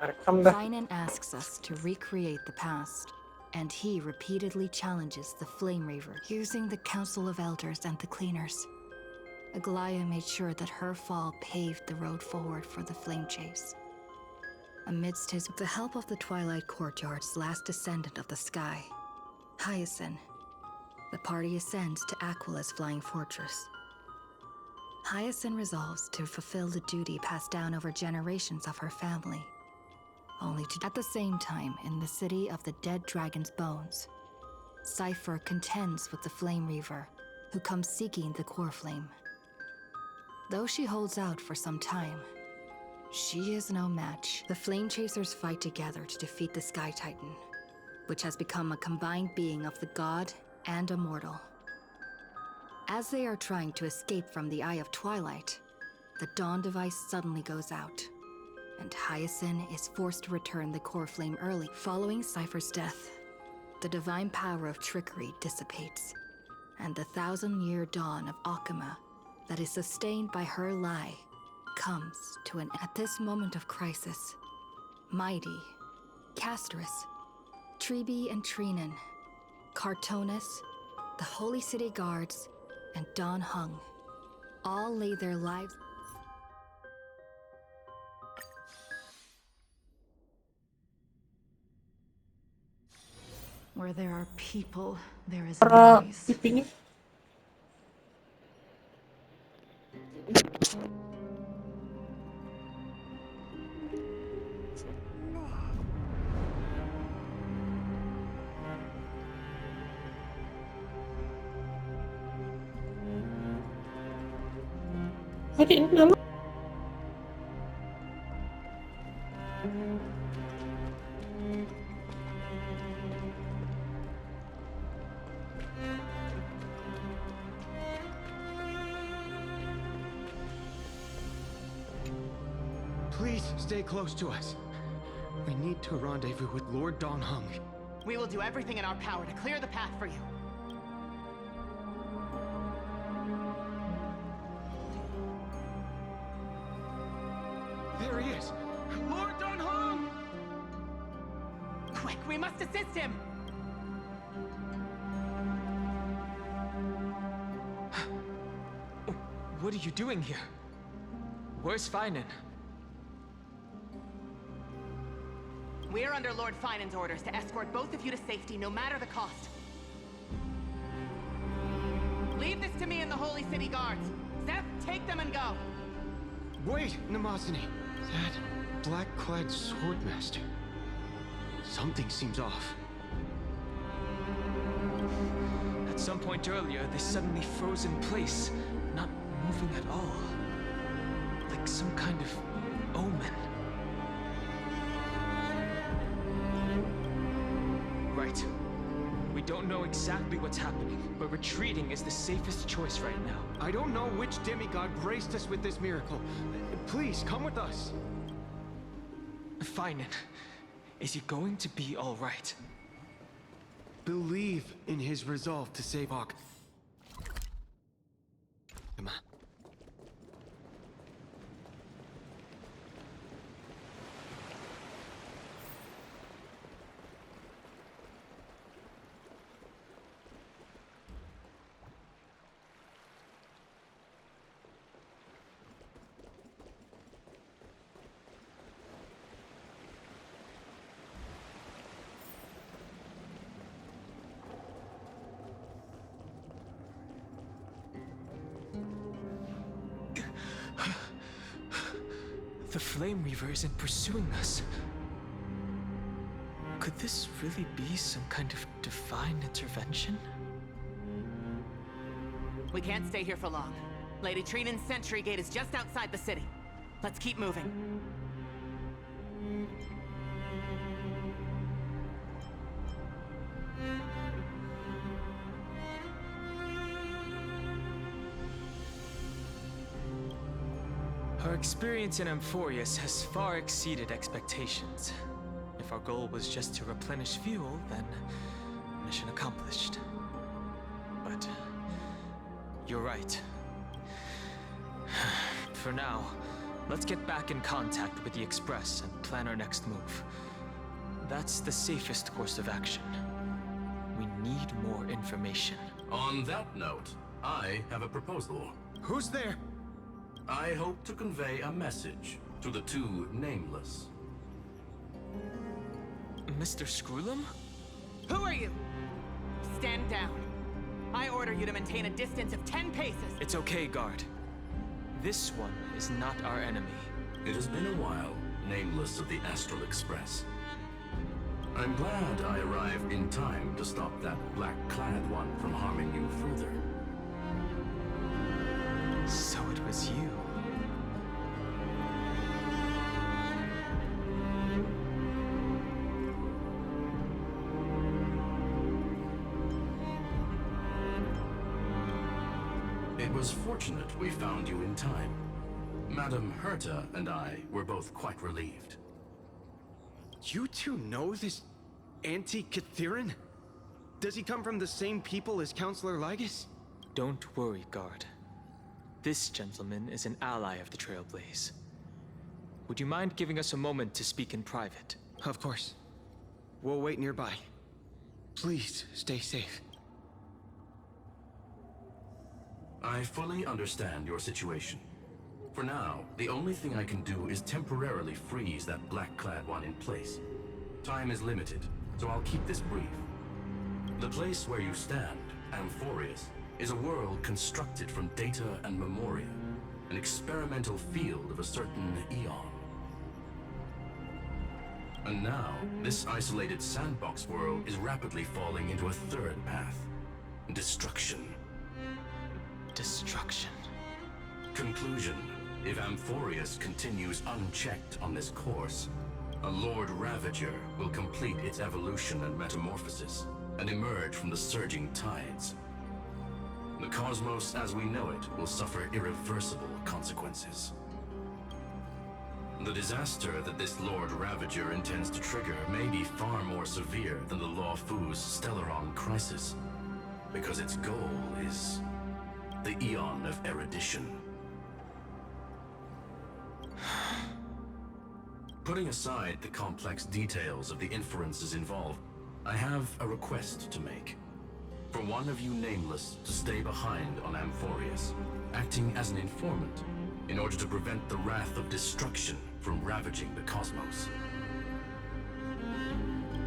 rekam dah. Finan asks us to recreate the past, and he repeatedly challenges the Flame Reaver using the Council of Elders and the Cleaners. Aglaya made sure that her fall paved the road forward for the Flame Chase. Amidst the help of the Twilight Courtyard's last descendant of the sky, Hyacinth, the party ascends to Aquila's flying fortress. Hyacinth resolves to fulfill the duty passed down over generations of her family, only to at the same time in the city of the dead dragon's bones. Cypher contends with the Flame Reaver, who comes seeking the core flame. Though she holds out for some time, she is no match. The Flame Chasers fight together to defeat the Sky Titan, which has become a combined being of the god and a mortal. As they are trying to escape from the Eye of Twilight, the Dawn device suddenly goes out, and Hyacinth is forced to return the core flame early. Following Cypher's death, the divine power of trickery dissipates, and the 1,000-year dawn of Akama that is sustained by her lie comes to an end. At this moment of crisis, Mighty, Casterus, Treebe and Trinan, Cartonus, the Holy City Guards, and Don Hung all lay their lives. Where there are people, there is Para noise. pipinya. Tadi ini nama. Please stay close to us. We need to rendezvous with Lord Don Hung. We will do everything in our power to clear the path for you. There he is! Lord Don Hung! Quick, we must assist him! What are you doing here? Where's Finan? We are under Lord Finan's orders to escort both of you to safety, no matter the cost. Leave this to me and the Holy City Guards. Zeph, take them and go. Wait, Namazani. That black-clad swordmaster. Something seems off. At some point earlier, they suddenly froze in place, not moving at all. Like some kind of omen. Right. We don't know exactly what's happening, but retreating is the safest choice right now. I don't know which demigod graced us with this miracle. Please, come with us. Finan, is he going to be all right? Believe in his resolve to save Ak. Come on. The Flame Reaver isn't pursuing us. Could this really be some kind of divine intervention? We can't stay here for long. Lady Trinan's sentry gate is just outside the city. Let's keep moving. Our experience in Amphoreus has far exceeded expectations. If our goal was just to replenish fuel, then mission accomplished. But you're right. For now, Let's get back in contact with the Express and plan our next move. That's the safest course of action. We need more information. On that note, I have a proposal. Who's there? I hope to convey a message to the two nameless. Mr. Screwlum? Who are you? Stand down. I order you to maintain a distance of 10 paces. It's okay, guard. This one is not our enemy. It has been a while, nameless of the Astral Express. I'm glad I arrived in time to stop that black-clad one from harming you further. So it was you. It was fortunate we found you in time. Madame Herta and I were both quite relieved. You two know this anti-Catharin? Does he come from the same people as Counselor Lygus? Don't worry, guard. This gentleman is an ally of the Trailblaze. Would you mind giving us a moment to speak in private? Of course. We'll wait nearby. Please, stay safe. I fully understand your situation. For now, the only thing I can do is temporarily freeze that black-clad one in place. Time is limited, so I'll keep this brief. The place where you stand, Amphoreus, is a world constructed from data and memoria, an experimental field of a certain eon. And now, this isolated sandbox world is rapidly falling into a third path. Destruction. Destruction. Conclusion. If Amphoreus continues unchecked on this course, a Lord Ravager will complete its evolution and metamorphosis, and emerge from the surging tides. The cosmos as we know it will suffer irreversible consequences. The disaster that this Lord Ravager intends to trigger may be far more severe than the Lawfu's Stellaron crisis, because its goal is the Eon of Erudition. Putting aside the complex details of the inferences involved, I have a request to make. For one of you nameless to stay behind on Amphoreus, acting as an informant, in order to prevent the wrath of destruction from ravaging the cosmos.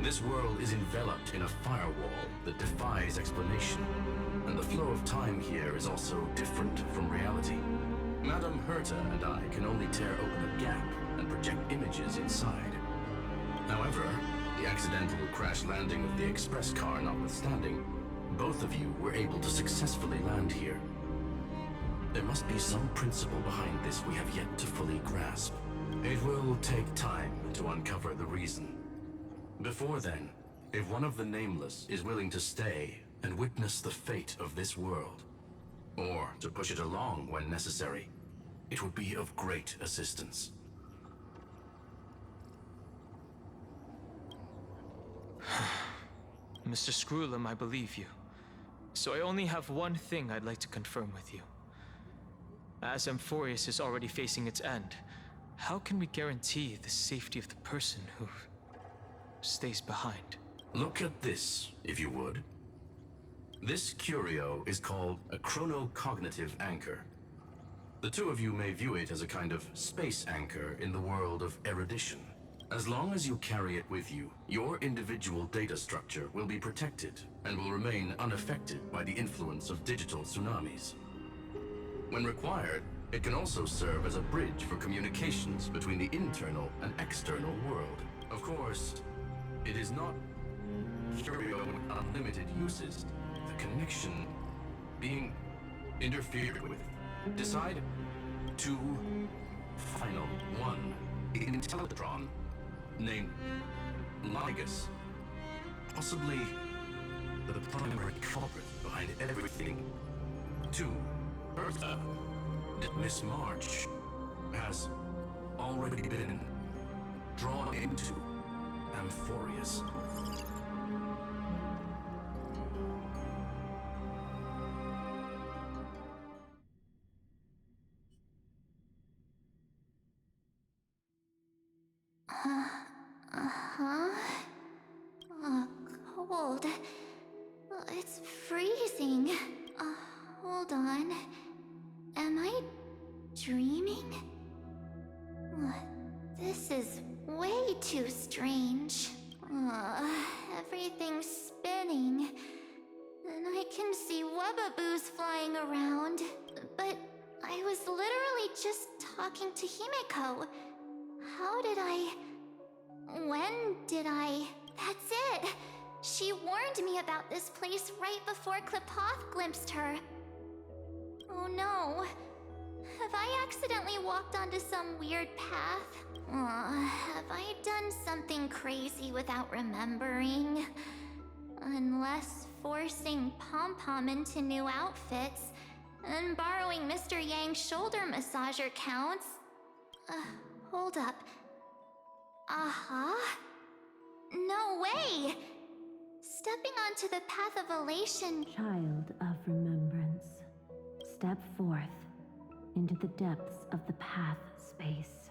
This world is enveloped in a firewall that defies explanation, and the flow of time here is also different from reality. Madame Herta and I can only tear open a gap and project images inside. However, the accidental crash landing of the express car notwithstanding, both of you were able to successfully land here. There must be some principle behind this we have yet to fully grasp. It will take time to uncover the reason. Before then, if one of the Nameless is willing to stay and witness the fate of this world, or to push it along when necessary, it would be of great assistance. Mr. Screwlum, I believe you. So I only have one thing I'd like to confirm with you. As Amphoreus is already facing its end, how can we guarantee the safety of the person who stays behind? Look at this, if you would. This curio is called a chronocognitive anchor. The two of you may view it as a kind of space anchor in the world of erudition. As long as you carry it with you, your individual data structure will be protected and will remain unaffected by the influence of digital tsunamis. When required, it can also serve as a bridge for communications between the internal and external world. Of course, it is not curio with unlimited uses. The connection being interfered with. Decide to final one Intellatron named Lygus, possibly the primary culprit behind everything. 2. Ursa, Miss March has already been drawn into Amphoreus. Uh-huh. Cold. It's freezing. Hold on. Am I dreaming? This is way too strange. Everything's spinning. And I can see webbaboos flying around. But I was literally just talking to Himeko. How did I... When did I... That's it! She warned me about this place right before Klipoth glimpsed her. Oh no. Have I accidentally walked onto some weird path? Have I done something crazy without remembering? Unless forcing Pom-Pom into new outfits and borrowing Mr. Yang's shoulder massager counts. Hold up. No way! Stepping onto the path of elation. Child of remembrance, step forth into the depths of the path space.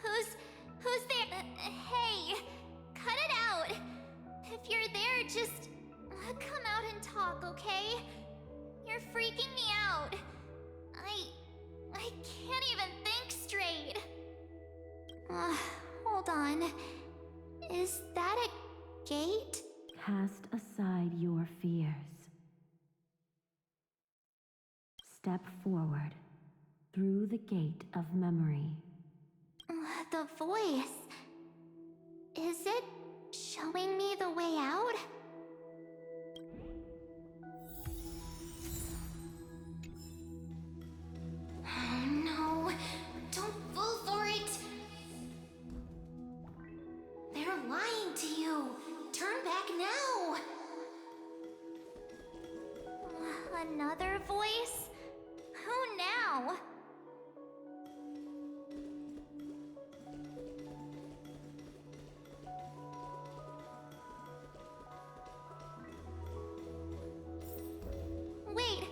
Who's there? Hey, cut it out. If you're there, just come out and talk, okay? You're freaking me out. I can't even think straight. Hold on. Is that a gate? Cast aside your fears. Step forward through the gate of memory. The voice. Is it showing me the way out? Oh no, don't fall for it. They're lying to you. Turn back now. Another voice? Who now? Wait,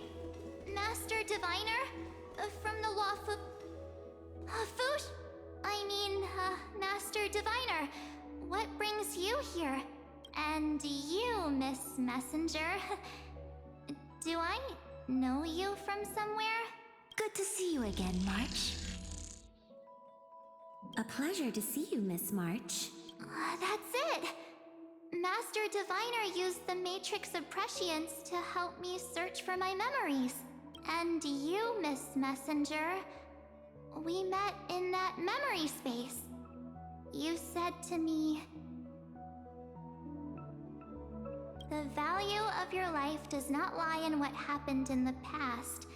Master Diviner? From the Law Foosh? I mean, Master Diviner, what brings you here? And you, Miss Messenger. Do I know you from somewhere? Good to see you again, March. A pleasure to see you, Miss March. That's it! Master Diviner used the Matrix of Prescience to help me search for my memories. And you, Miss Messenger, we met in that memory space. You said to me, the value of your life does not lie in what happened in the past,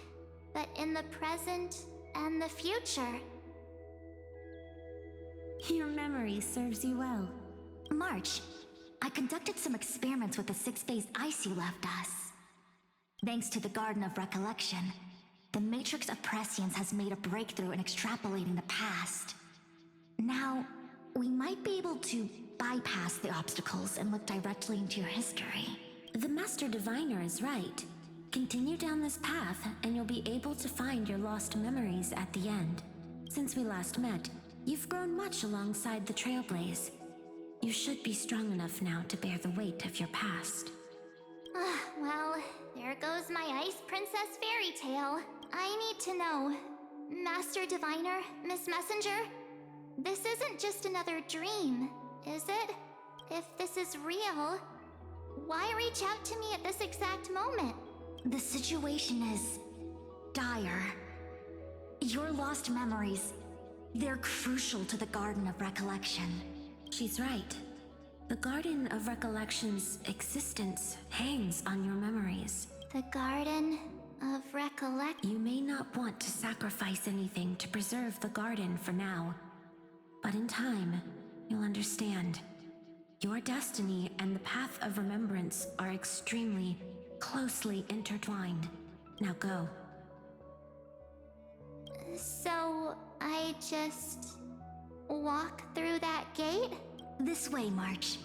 but in the present and the future. Your memory serves you well. March, I conducted some experiments with the 6-phase ice you left us. Thanks to the Garden of Recollection, the Matrix of Prescience has made a breakthrough in extrapolating the past. Now, we might be able to bypass the obstacles and look directly into your history. The Master Diviner is right. Continue down this path, and you'll be able to find your lost memories at the end. Since we last met, you've grown much alongside the Trailblaze. You should be strong enough now to bear the weight of your past. Well, there goes my Ice Princess fairy tale. I need to know, Master Diviner, Miss Messenger, this isn't just another dream, is it? If this is real, why reach out to me at this exact moment? The situation is dire. Your lost memories, they're crucial to the Garden of Recollection. She's right. The Garden of Recollection's existence hangs on your memories. The Garden of Recollection. You may not want to sacrifice anything to preserve the garden for now, but in time, you'll understand. Your destiny and the path of remembrance are extremely, closely intertwined. Now go. So, I just walk through that gate? This way, March.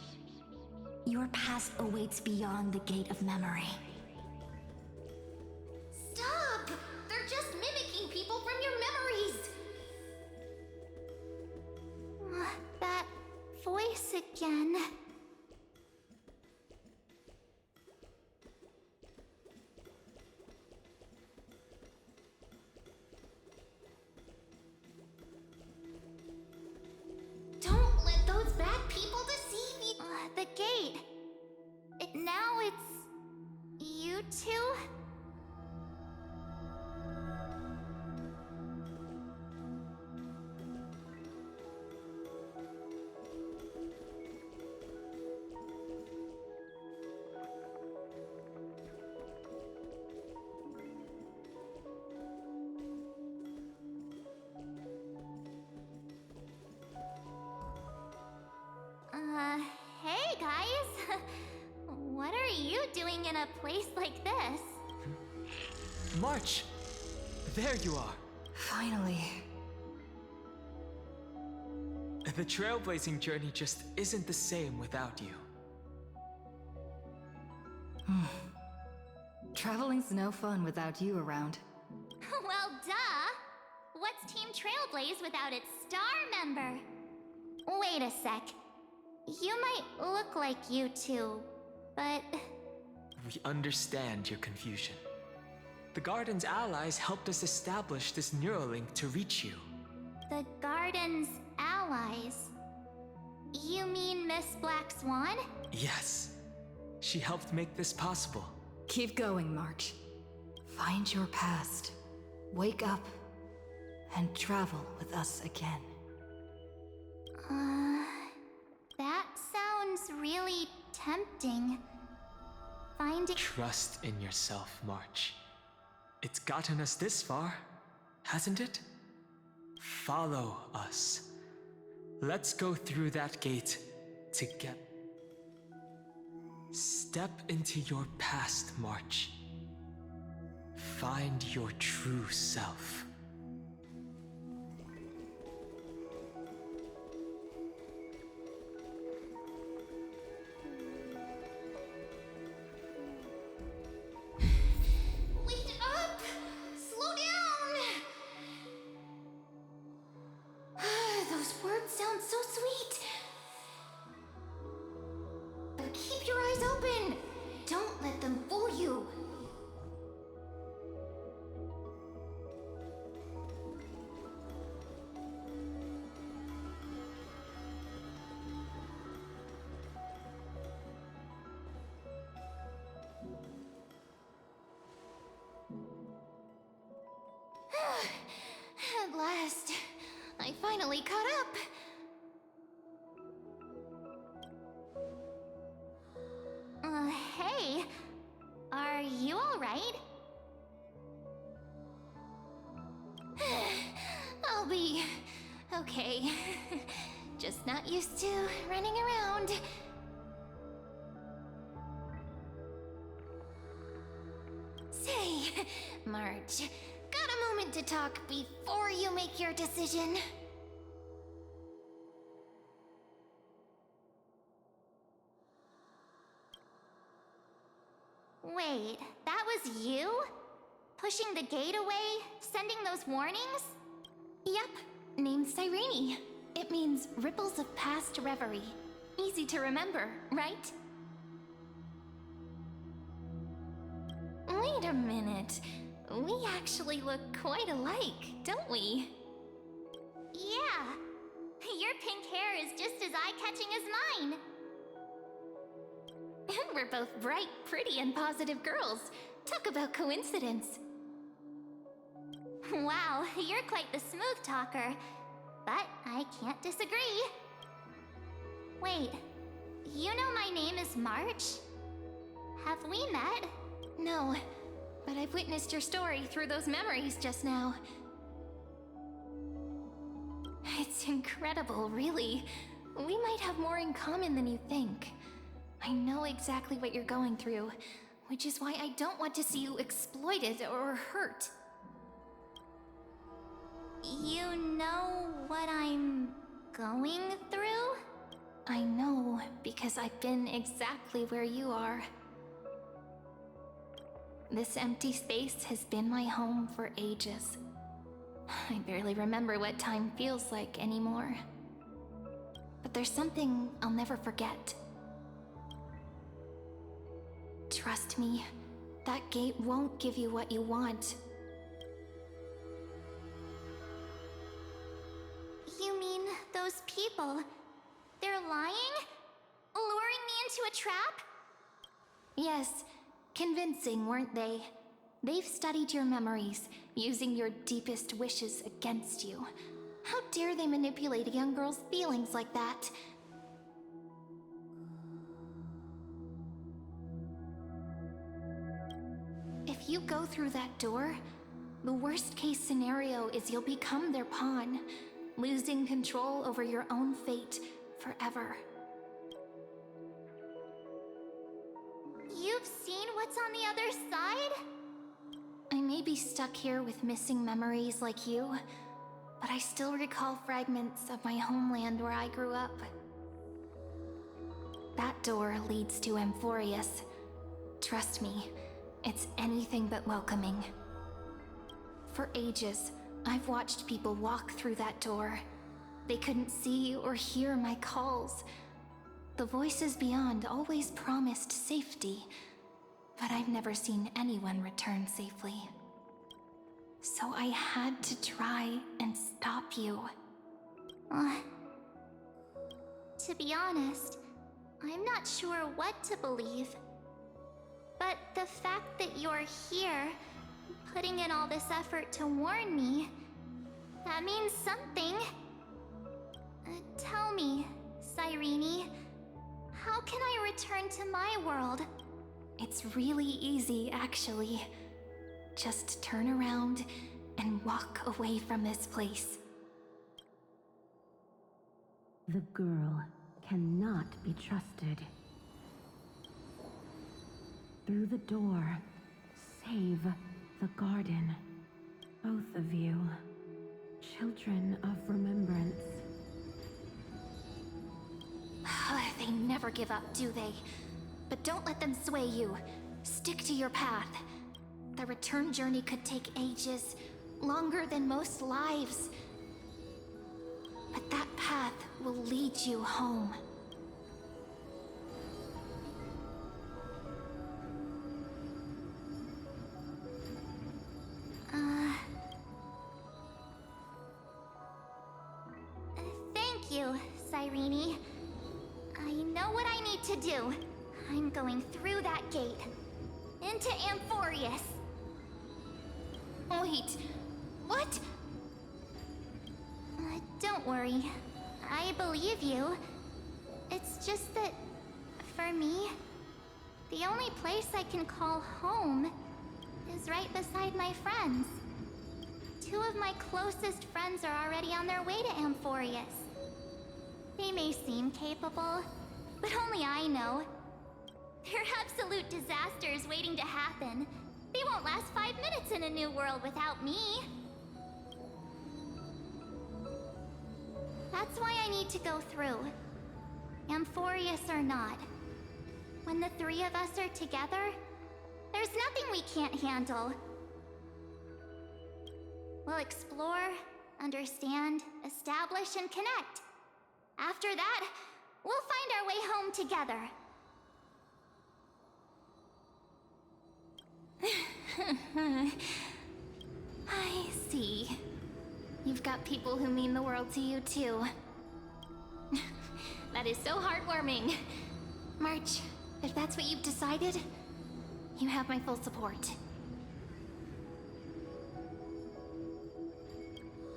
Your past awaits beyond the gate of memory. Stop! They're just mimicking people from your memories! That place again. Don't let those bad people deceive you. The gate. Now it's you two? Hey guys. What are you doing in a place like this? March! There you are! Finally. The trailblazing journey just isn't the same without you. Traveling's no fun without you around. Well, duh! What's Team Trailblaze without its star member? Wait a sec. You might look like you two, but... We understand your confusion. The Garden's allies helped us establish this Neuralink to reach you. The Garden's allies? You mean Miss Black Swan? Yes. She helped make this possible. Keep going, March. Find your past. Wake up. And travel with us again. That sounds really tempting. Finding... Trust in yourself, March. It's gotten us this far, hasn't it? Follow us. Let's go through that gate together. Step into your past, March. Find your true self. Wait up! Slow down! Those words sound so sweet. But keep your eyes open! Don't let them fool you! At last, I finally caught up. Hey, are you all right? I'll be okay. Just not used to running around. Say, March, got a moment to talk before you make your decision? Wait, that was you? Pushing the gate away? Sending those warnings? Yep, named Cyrene. It means ripples of past reverie. Easy to remember, right? Wait a minute. We actually look quite alike, don't we? Yeah. Your pink hair is just as eye-catching as mine. And we're both bright, pretty, and positive girls. Talk about coincidence. Wow, you're quite the smooth talker. But I can't disagree. Wait, you know my name is March? Have we met? No, but I've witnessed your story through those memories just now. It's incredible, really. We might have more in common than you think. I know exactly what you're going through, which is why I don't want to see you exploited or hurt. You know what I'm going through? I know, because I've been exactly where you are. This empty space has been my home for ages. I barely remember what time feels like anymore. But but there's something I'll never forget. Trust me, that gate won't give you what you want. You mean those people? They're lying? Luring me into a trap? Yes, convincing, weren't they? They've studied your memories, using your deepest wishes against you. How dare they manipulate a young girl's feelings like that? If you go through that door, the worst case scenario is you'll become their pawn, losing control over your own fate forever. You've seen what's on the other side? I may be stuck here with missing memories like you, but I still recall fragments of my homeland where I grew up. That door leads to Amphoreus. Trust me, it's anything but welcoming. For ages, I've watched people walk through that door. They couldn't see or hear my calls. The voices beyond always promised safety, but I've never seen anyone return safely. So I had to try and stop you. To be honest, I'm not sure what to believe. But the fact that you're here, putting in all this effort to warn me, that means something. Tell me, Cyrene, how can I return to my world? It's really easy, actually. Just turn around and walk away from this place. The girl cannot be trusted. Through the door, save the garden. Both of you, children of remembrance. They never give up, do they? But don't let them sway you. Stick to your path. The return journey could take ages, longer than most lives. But that path will lead you home. Thank you, Cyrene. I know what I need to do. I'm going through that gate. Into Amphoreus. Wait, what? Don't worry. I believe you. It's just that, for me, the only place I can call home is right beside my friends. Two of my closest friends are already on their way to Amphoreus. They may seem capable, but only I know. They're absolute disasters waiting to happen. They won't last 5 minutes in a new world without me. That's why I need to go through. Amphoreus or not. When the three of us are together, there's nothing we can't handle. We'll explore, understand, establish, and connect. After that, we'll find our way home together. I see. You've got people who mean the world to you, too. That is so heartwarming. March, if that's what you've decided, you have my full support.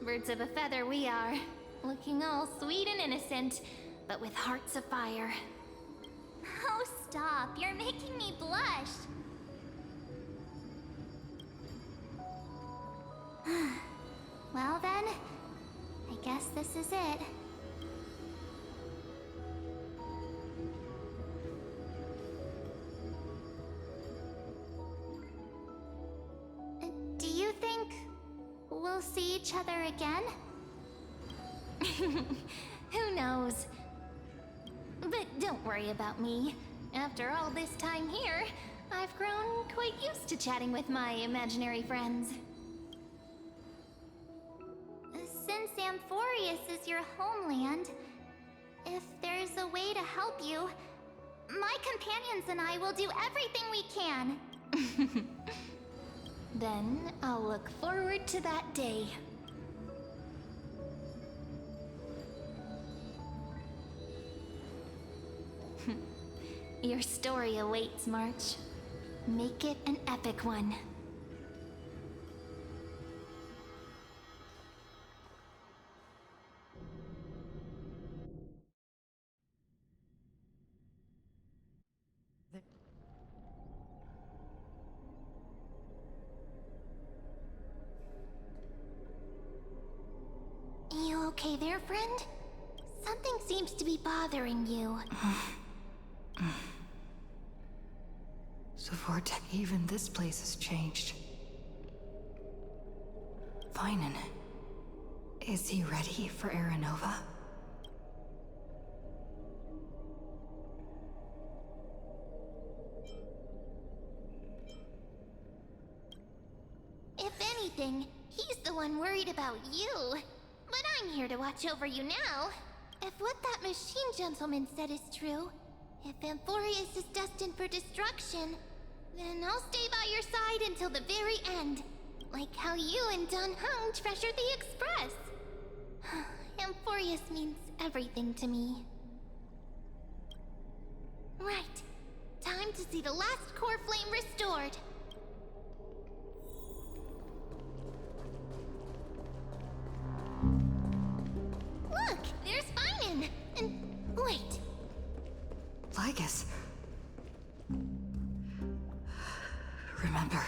Birds of a feather we are, looking all sweet and innocent, but with hearts of fire. Oh, stop. You're making me blush. Well then, I guess this is it. Do you think we'll see each other again? Who knows? But don't worry about me. After all this time here, I've grown quite used to chatting with my imaginary friends. Since Amphoreus is your homeland, If there's a way to help you, my companions and I will do everything we can. Then I'll look forward to that day. Your story awaits, March. Make it an epic one. You okay there, friend? Something seems to be bothering you. So Vortex, even this place has changed. Finan. Is he ready for Aranova? If anything, he's the one worried about you. But I'm here to watch over you now. If what that machine gentleman said is true, if Amphoreus is destined for destruction, then I'll stay by your side until the very end. Like how you and Dun Hung treasured the Express. Amphoreus means everything to me. Right. Time to see the last core flame restored. Look, there's Finan! And wait. Lygus. Remember,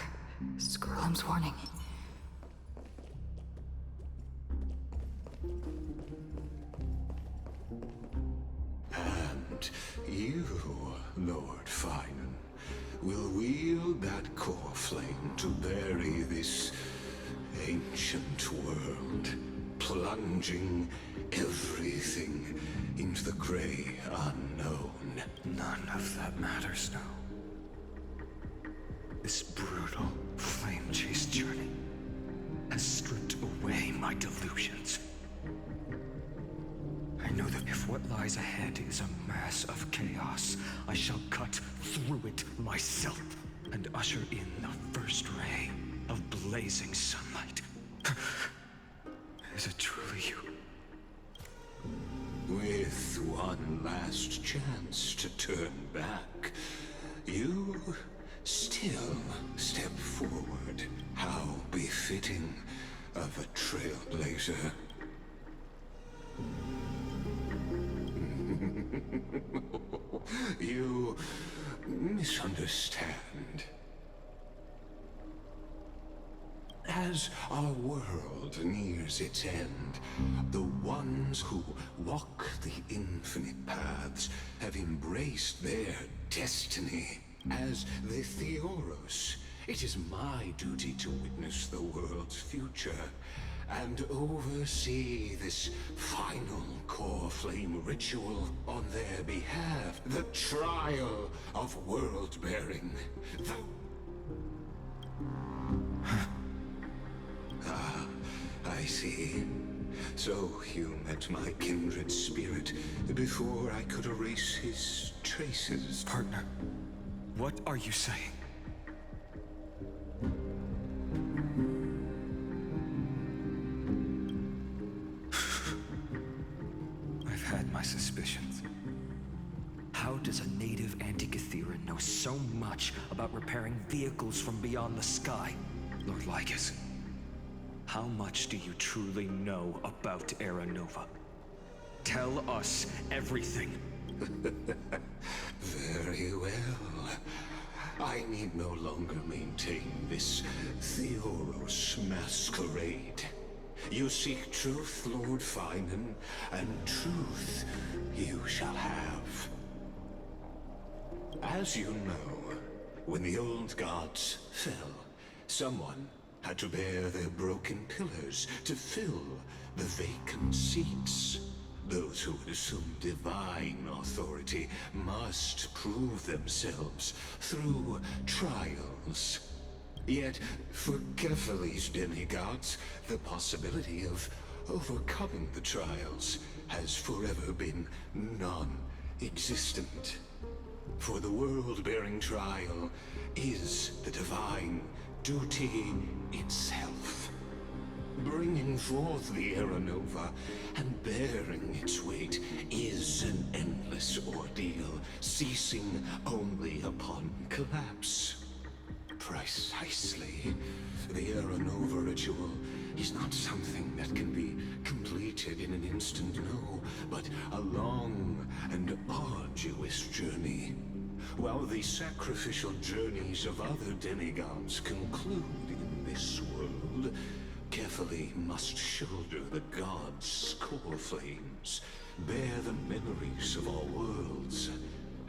Skrulum's warning. And you, Lord Finan, will wield that core flame to bury this ancient world, plunging everything into the gray unknown. None of that matters now. This brutal, flame-chased journey has stripped away my delusions. I know that if what lies ahead is a mass of chaos, I shall cut through it myself and usher in the first ray of blazing sunlight. Is it truly you? With one last chance to turn back, you still step forward. How befitting of a trailblazer. You misunderstand. As our world nears its end, the ones who walk the infinite paths have embraced their destiny. As the Theoros, it is my duty to witness the world's future and oversee this final core flame ritual on their behalf. The trial of world-bearing. I see. So you met my kindred spirit before I could erase his traces. Partner, what are you saying? I've had my suspicions. How does a native Antikytheran know so much about repairing vehicles from beyond the sky? Lord Lygus, how much do you truly know about Aranova? Tell us everything. Very well. I need no longer maintain this Theoros masquerade. You seek truth, Lord Finan, and truth you shall have. As you know, when the old gods fell, someone had to bear their broken pillars to fill the vacant seats. Those who would assume divine authority must prove themselves through trials. Yet, for Kefali's demigods, the possibility of overcoming the trials has forever been non-existent. For the world-bearing trial is the divine duty itself. Bringing forth the Era Nova and bearing its weight is an endless ordeal, ceasing only upon collapse. Precisely. The Era Nova ritual is not something that can be completed in an instant, no, but a long and arduous journey. While the sacrificial journeys of other demigods conclude in this world, carefully must shoulder the gods' core flames, bear the memories of all worlds,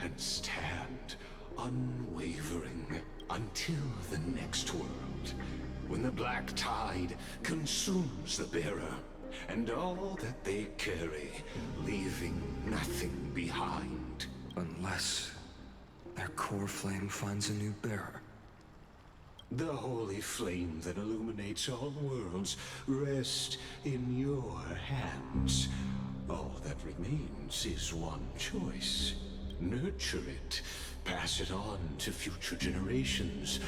and stand unwavering until the next world, when the black tide consumes the bearer and all that they carry, leaving nothing behind. Unless their core flame finds a new bearer. The holy flame that illuminates all worlds rests in your hands. All that remains is one choice. Nurture it, pass it on to future generations,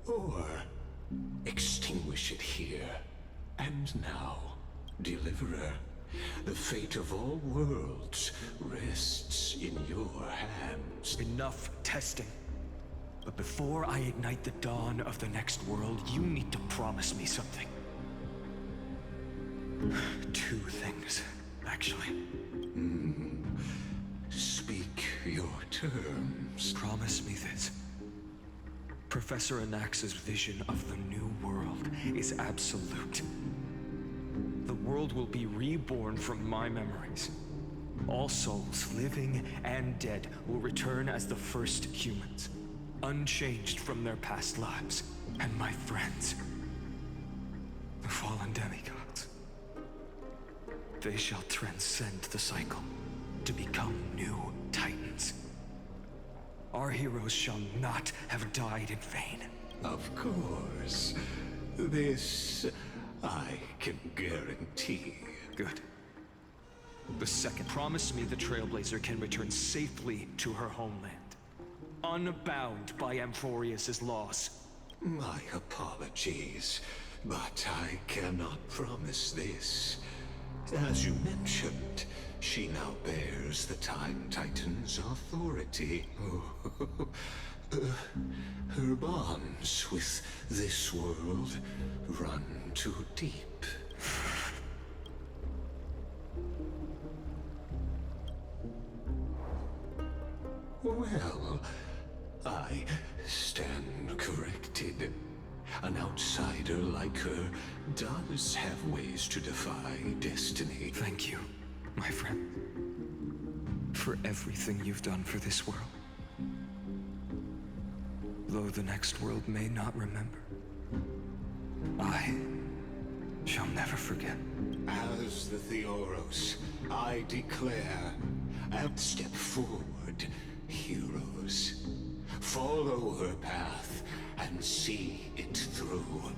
or extinguish it here and now. Deliverer, the fate of all worlds rests in your hands. Enough testing. But before I ignite the dawn of the next world, you need to promise me something. 2 things, actually. Speak your terms. Promise me this. Professor Anax's vision of the new world is absolute. The world will be reborn from my memories. All souls, living and dead, will return as the first humans, unchanged from their past lives. And my friends, the fallen demigods, they shall transcend the cycle to become new titans. Our heroes shall not have died in vain. Of course. This I can guarantee. Good. The second, promise me the Trailblazer can return safely to her homeland, unbound by Amphoreus' laws. My apologies, but I cannot promise this. As you mentioned, she now bears the Time Titan's authority. Her bonds with this world run too deep. Well, I stand corrected. An outsider like her does have ways to defy destiny. Thank you, my friend, for everything you've done for this world. Though the next world may not remember, I shall never forget. As the Theoros, I declare, and step forward, heroes. Follow her path and see it through.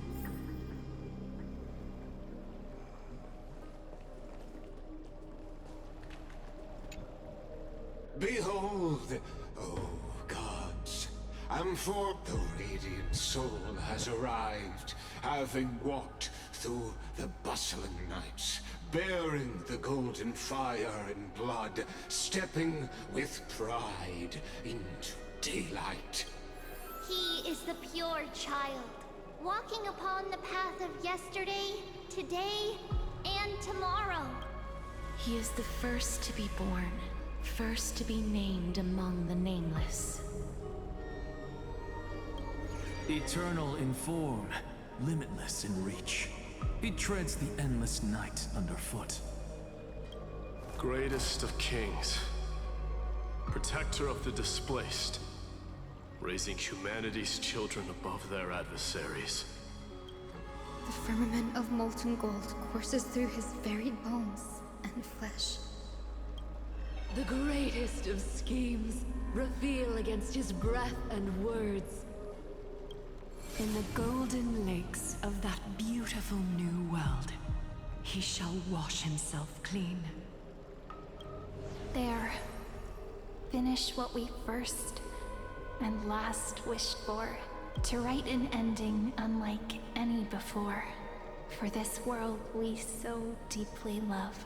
Behold, oh gods, Amphoreus, the radiant soul has arrived, having walked through the bustling nights, bearing the golden fire and blood, stepping with pride into daylight. He is the pure child, walking upon the path of yesterday, today, and tomorrow. He is the first to be born, first to be named among the nameless. Eternal in form, limitless in reach. He treads the endless night underfoot. Greatest of kings, protector of the displaced, raising humanity's children above their adversaries. The firmament of molten gold courses through his very bones and flesh. The greatest of schemes reveal against his breath and words. In the golden lakes of that beautiful new world, he shall wash himself clean. there. Finish what we first and last wished for. To write an ending unlike any before. For this world we so deeply love.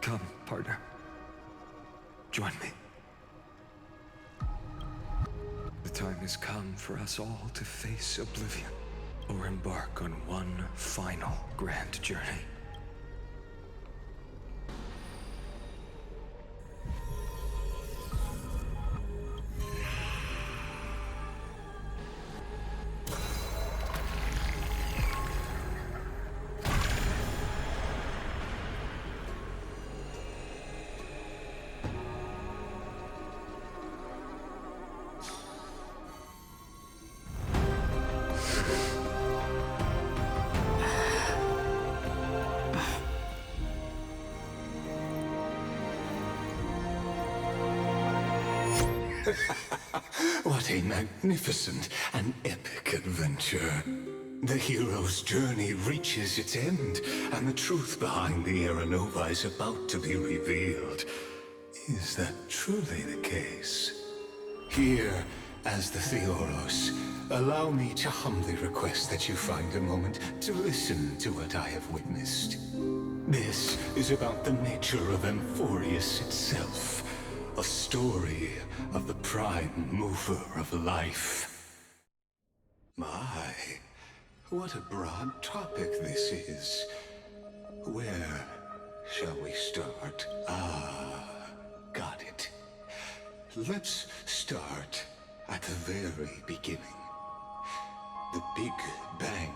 Come, partner. Join me. The time has come for us all to face oblivion, or embark on one final grand journey. What a magnificent and epic adventure. The hero's journey reaches its end, and the truth behind the Aeronova is about to be revealed. Is that truly the case? Here, as the Theoros, allow me to humbly request that you find a moment to listen to what I have witnessed. This is about the nature of Amphoreus itself. A story of the prime mover of life. My, what a broad topic this is. Where shall we start? Got it. Let's start at the very beginning. The Big Bang.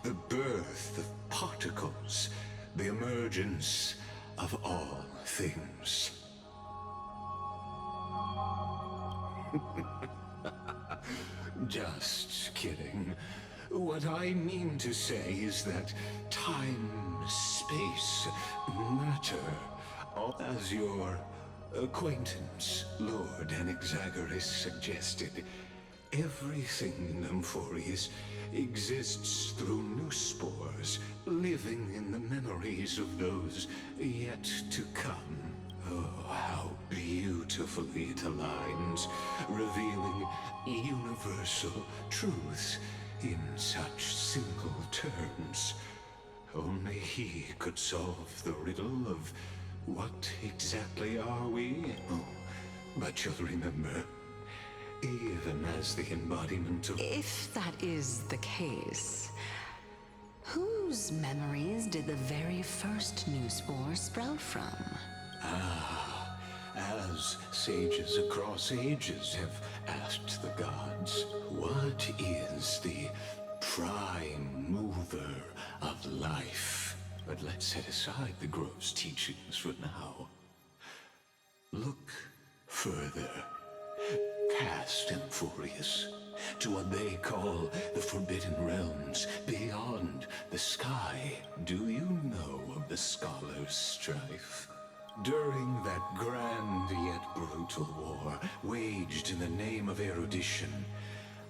The birth of particles. The emergence of all things. Just kidding. What I mean to say is that time, space, matter, as your acquaintance, Lord Anaxagoras, suggested, everything in Amphoreus exists through new spores, living in the memories of those yet to come. Oh, how beautifully it aligns, revealing universal truths in such simple terms. Only he could solve the riddle of what exactly are we? Oh, but you'll remember, even as the embodiment of... If that is the case, whose memories did the very first new spore sprout from? As sages across ages have asked the gods, what is the prime mover of life? But let's set aside the grove's teachings for now. Look further, past Amphoreus, to what they call the Forbidden Realms, beyond the sky. Do you know of the Scholar's Strife? During that grand yet brutal war, waged in the name of erudition,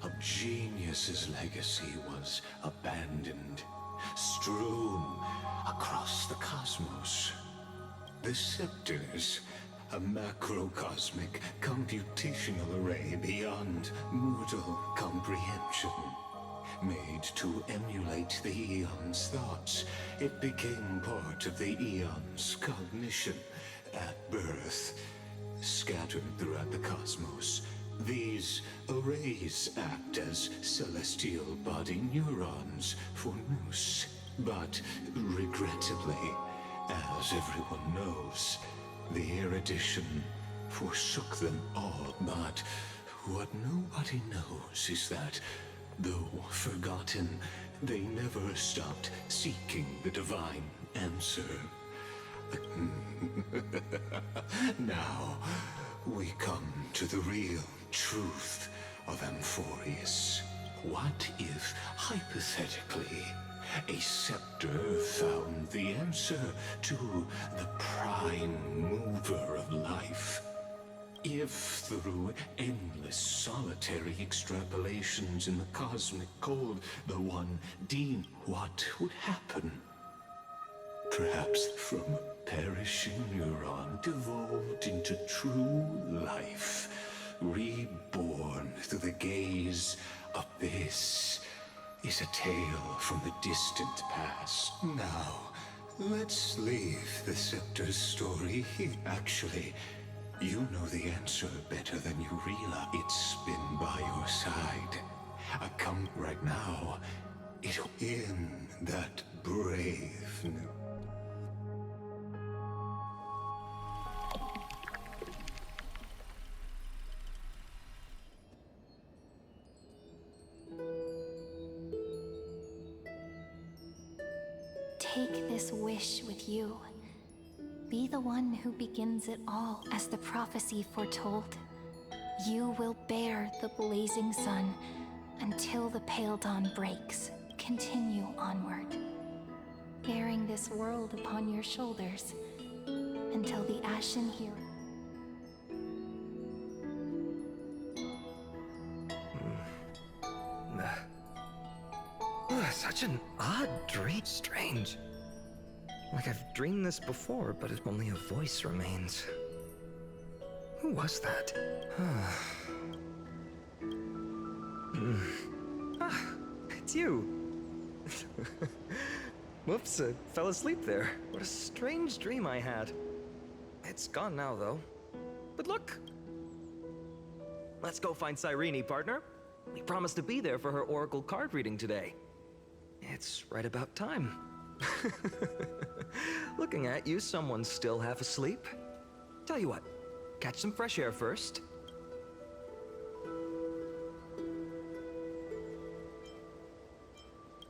a genius's legacy was abandoned, strewn across the cosmos. The scepters, a macrocosmic computational array beyond mortal comprehension. Made to emulate the Eon's thoughts, it became part of the Eon's cognition at birth. Scattered throughout the cosmos, these arrays act as celestial body neurons for Nous. But regrettably, as everyone knows, the erudition forsook them all. But what nobody knows is that, though forgotten, they never stopped seeking the divine answer. Now, we come to the real truth of Amphoreus. What if, hypothetically, a scepter found the answer to the prime mover of life? If through endless solitary extrapolations in the cosmic cold, the one deemed, what would happen? Perhaps from perishing neuron devolved into true life, reborn through the gaze of this is a tale from the distant past. Now, let's leave the Scepter's story here. Actually, you know the answer better than you realize. It's been by your side. Come right now. It'll in that brave new. Take this wish with you. Be the one who begins it all, as the prophecy foretold. You will bear the blazing sun until the pale dawn breaks. Continue onward, bearing this world upon your shoulders until the ashen hero. Such an odd dream. Strange. Like I've dreamed this before, but only a voice remains. Who was that? It's you. Whoops, I fell asleep there. What a strange dream I had. It's gone now, though. But look! Let's go find Cyrene, partner. We promised to be there for her oracle card reading today. It's right about time. Looking at you, someone's still half asleep. Tell you what, catch some fresh air first.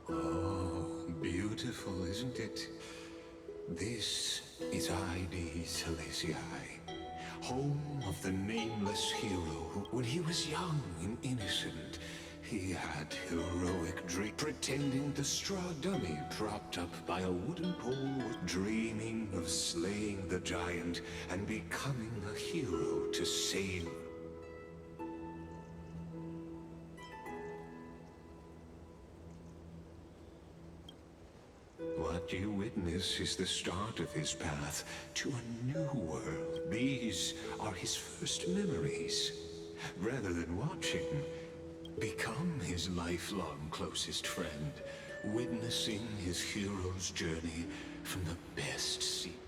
Oh, beautiful, isn't it? This is ID Celestii, home of the nameless hero who, when he was young and innocent, he had heroic dream, pretending the straw dummy propped up by a wooden pole, dreaming of slaying the giant and becoming a hero to save. What you witness is the start of his path to a new world. These are his first memories. Rather than watching, become his lifelong closest friend, witnessing his hero's journey from the best seat.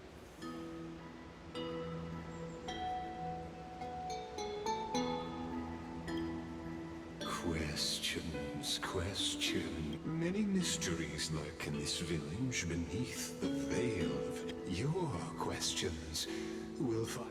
Questions. Many mysteries lurk in this village beneath the veil of your questions will find.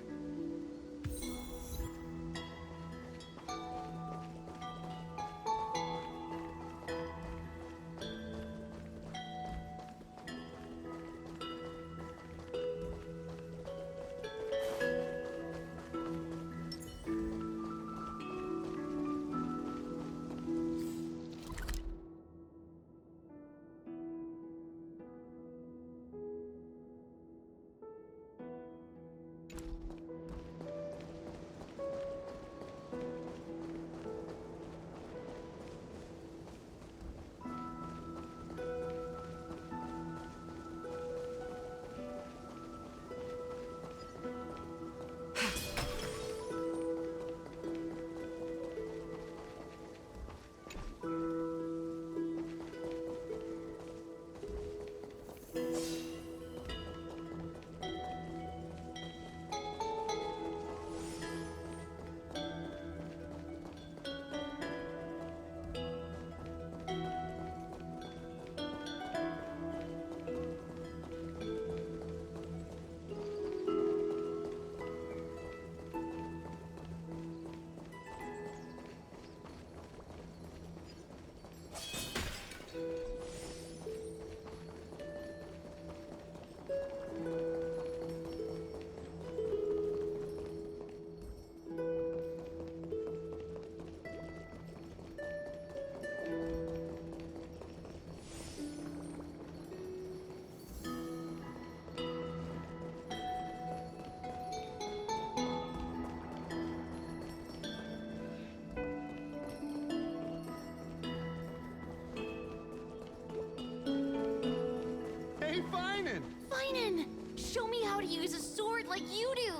how to use a sword like you do.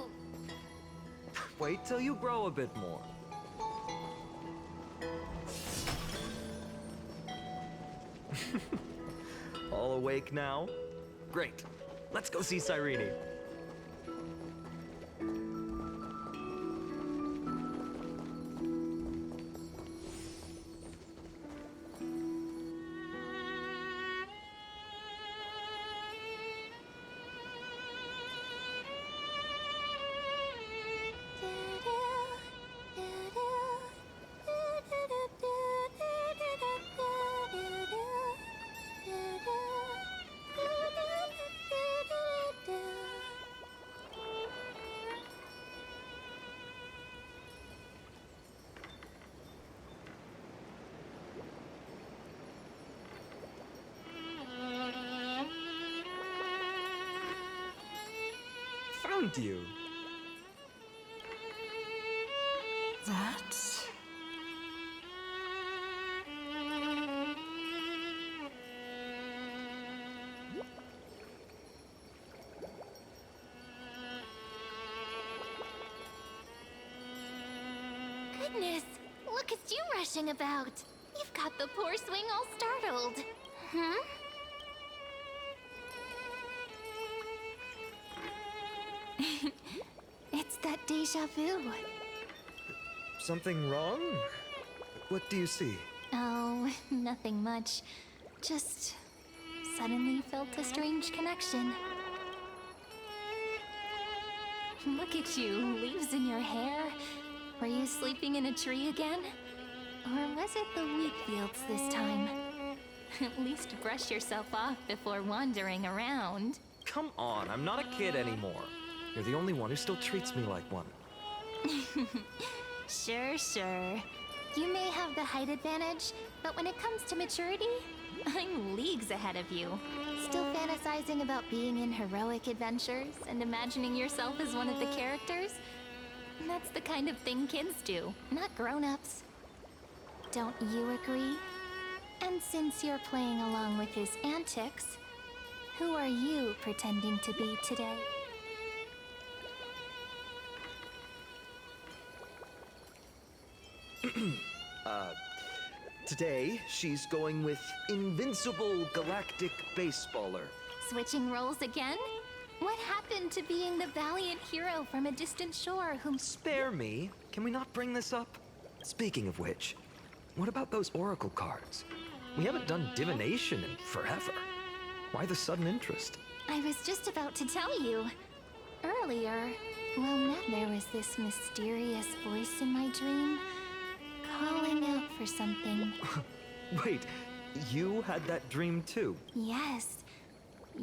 Wait till you grow a bit more. All awake now? Great. Let's go see Cyrene. Found you. That... Goodness, look at you rushing about. You've got the poor swing all startled. Hmm? It's that deja vu. Something wrong? What do you see? Oh, nothing much. Just suddenly felt a strange connection. Look at you, leaves in your hair. Were you sleeping in a tree again? Or was it the wheat fields this time? At least brush yourself off before wandering around. Come on, I'm not a kid anymore. You're the only one who still treats me like one. Sure, sure. You may have the height advantage, but when it comes to maturity, I'm leagues ahead of you. Still fantasizing about being in heroic adventures and imagining yourself as one of the characters? That's the kind of thing kids do, not grown-ups. Don't you agree? And since you're playing along with his antics, who are you pretending to be today? Today, she's going with Invincible Galactic Baseballer. Switching roles again? What happened to being the valiant hero from a distant shore whom— Spare me. Can we not bring this up? Speaking of which, what about those oracle cards? We haven't done divination in forever. Why the sudden interest? I was just about to tell you. Earlier, there was this mysterious voice in my dream, calling out for something. Wait, you had that dream too? Yes,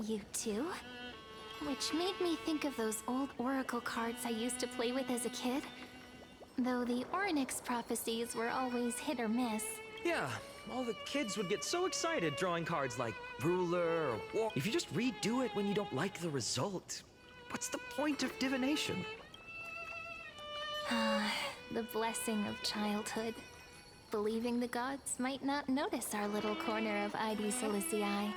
you too? Which made me think of those old oracle cards I used to play with as a kid. Though the Ornyx prophecies were always hit or miss. Yeah, all the kids would get so excited drawing cards like ruler or war. If you just redo it when you don't like the result, what's the point of divination? The blessing of childhood. Believing the gods might not notice our little corner of Id Silicii,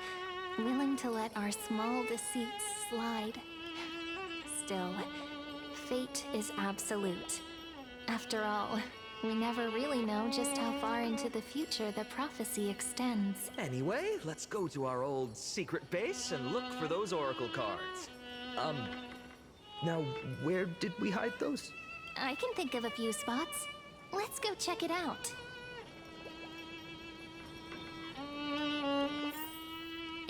willing to let our small deceits slide. Still, fate is absolute. After all, we never really know just how far into the future the prophecy extends. Anyway, let's go to our old secret base and look for those oracle cards. Now, where did we hide those? I can think of a few spots. Let's go check it out.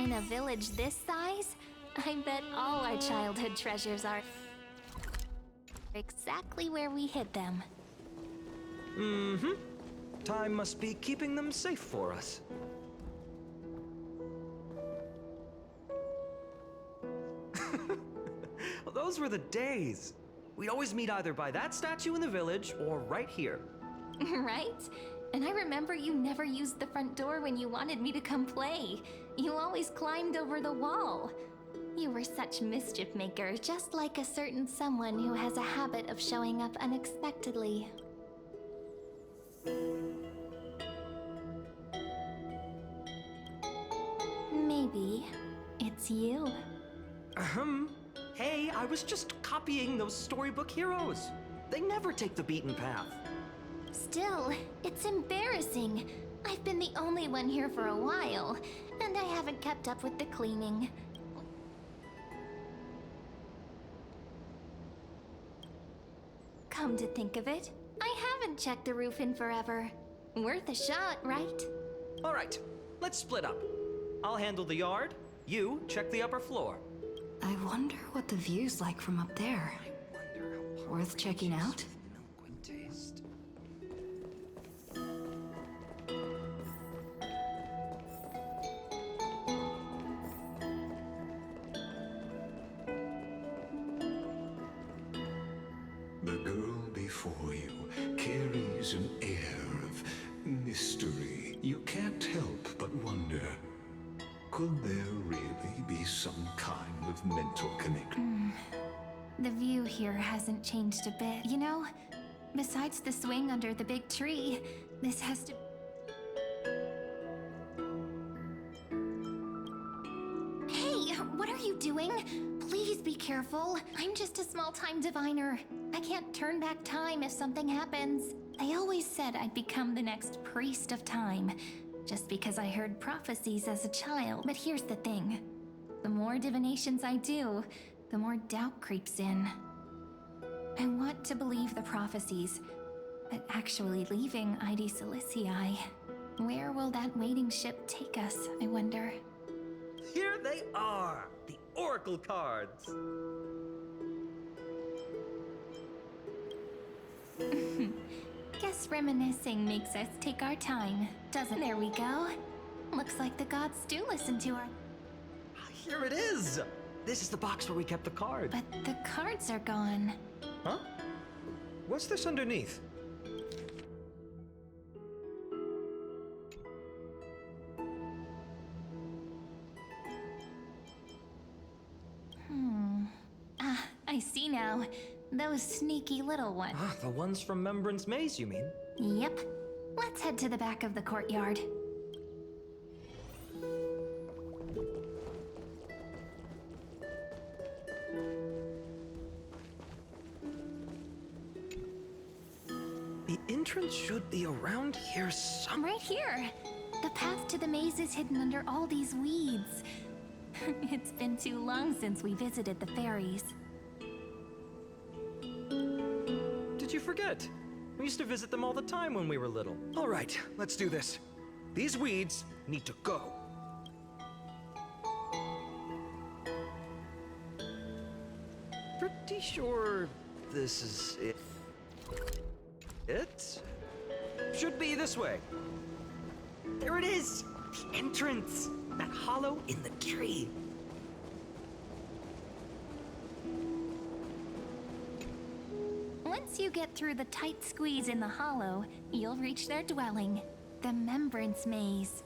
In a village this size, I bet all our childhood treasures are exactly where we hid them. Mm-hmm. Time must be keeping them safe for us. Well, those were the days. We'd always meet either by that statue in the village or right here. Right? And I remember you never used the front door when you wanted me to come play. You always climbed over the wall. You were such mischief maker, just like a certain someone who has a habit of showing up unexpectedly. Maybe it's you. Hey, I was just copying those storybook heroes. They never take the beaten path. Still, it's embarrassing. I've been the only one here for a while, and I haven't kept up with the cleaning. Come to think of it, I haven't checked the roof in forever. Worth a shot, right? All right, let's split up. I'll handle the yard. You check the upper floor. I wonder what the view's like from up there. Worth checking out? The girl before you carries an air of mystery. You can't help but wonder, could there really be some kind of mental connection? The view here hasn't changed a bit. You know, besides the swing under the big tree, this has to... Hey, what are you doing? Please be careful. I'm just a small-time diviner. I can't turn back time if something happens. They always said I'd become the next priest of time, just because I heard prophecies as a child. But here's the thing. The more divinations I do, the more doubt creeps in. I want to believe the prophecies, but actually leaving Ide Silicii, where will that waiting ship take us, I wonder? Here they are, the Oracle cards. Guess reminiscing makes us take our time, doesn't? There we go. Looks like the gods do listen to our... Here it is. This is the box where we kept the cards. But the cards are gone. Huh? What's this underneath? I see now. Those sneaky little ones. Ah, the ones from Membrance Maze, you mean? Yep. Let's head to the back of the courtyard. The entrance should be around here somewhere. Right here. The path to the maze is hidden under all these weeds. It's been too long since we visited the fairies. Did you forget? We used to visit them all the time when we were little. All right, let's do this. These weeds need to go. Pretty sure this is it. It should be this way. There it is! The entrance! That hollow in the tree. Once you get through the tight squeeze in the hollow, you'll reach their dwelling, the Membrance Maze.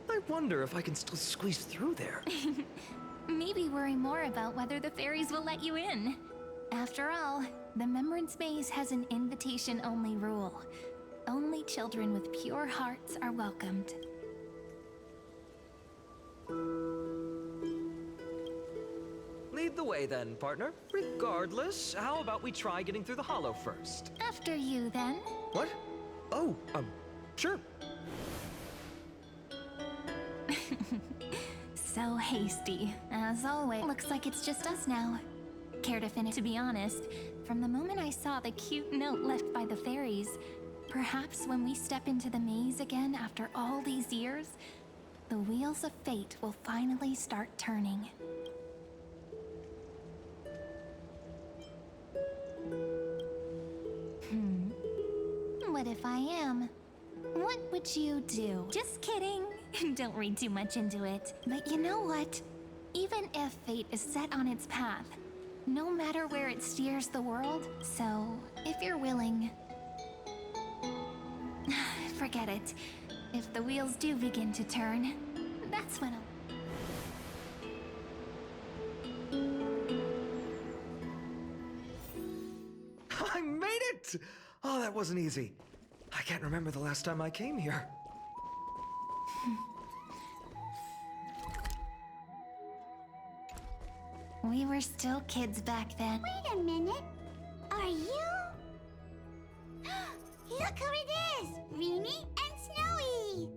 I wonder if I can still squeeze through there. Maybe worry more about whether the fairies will let you in. After all, the Membrance Maze has an invitation-only rule. Only children with pure hearts are welcomed. Lead the way then, partner. Regardless, how about we try getting through the hollow first? After you, then. What? Oh, sure. So hasty. As always, looks like it's just us now. Care to finish? To be honest, from the moment I saw the cute note left by the fairies, perhaps when we step into the maze again after all these years, the wheels of fate will finally start turning. What if I am? What would you do? Just kidding. Don't read too much into it. But you know what? Even if fate is set on its path, no matter where it steers the world, so if you're willing... Forget it. If the wheels do begin to turn, that's when I made it! Oh, that wasn't easy. I can't remember the last time I came here. We were still kids back then. Wait a minute. Are you? Look who it is! Remy and Snowy!